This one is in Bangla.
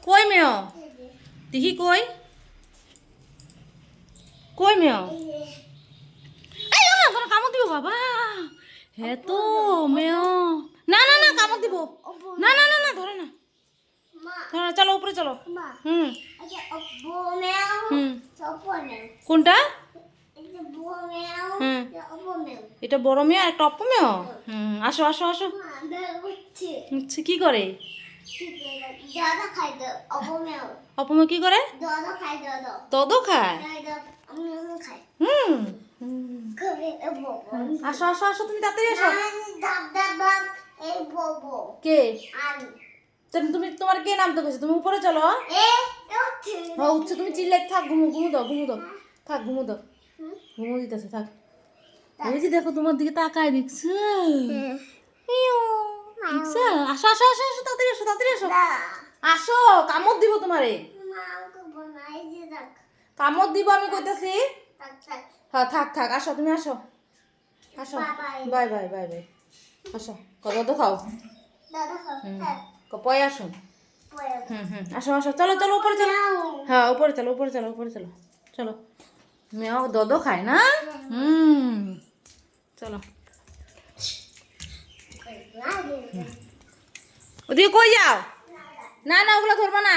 কই মেয় দেখি কই কই মেয় এই তোর কামড় দিব বাবা হ্যাঁ তো মেয় না না না কামড় দিব না না না না ধরে না ধরে না চলো উপরে চলো হুম হুম কোনটা হুম এটা বড় মেয়ে আর একটা অপ্পু মেয়ে হুম আসো আসো আসো হচ্ছে কি করে অপমে কি করে দদো খায় হুম আসো আসো আসো তুমি তাড়াতাড়ি আসো কে তুমি তোমার কে নামতে গেছে তুমি উপরে চলো হ্যাঁ উঠছে তুমি চিল্লাই থাক ঘুমো ঘুমো দাও থাক ঘুমো দাও ঘুমো দিতেছে থাক ওই যে দেখো তোমার দিকে তাকায় দেখছে দেখছে আসো আসো আসো আসো তাড়াতাড়ি আসো আসো কামড় দিব তোমারে কামড় দিব আমি কইতাছি হ্যাঁ থাক আসো তুমি আসো বাই বাই বাই বাই আসো কত তো খাও পয় আসুন আসো আসো চলো চলো উপরে চলো হ্যাঁ উপরে চলো চলো মেয়েও দদো খায় না চলো ওদিকে কই যাও না না ওগুলো ধরবা না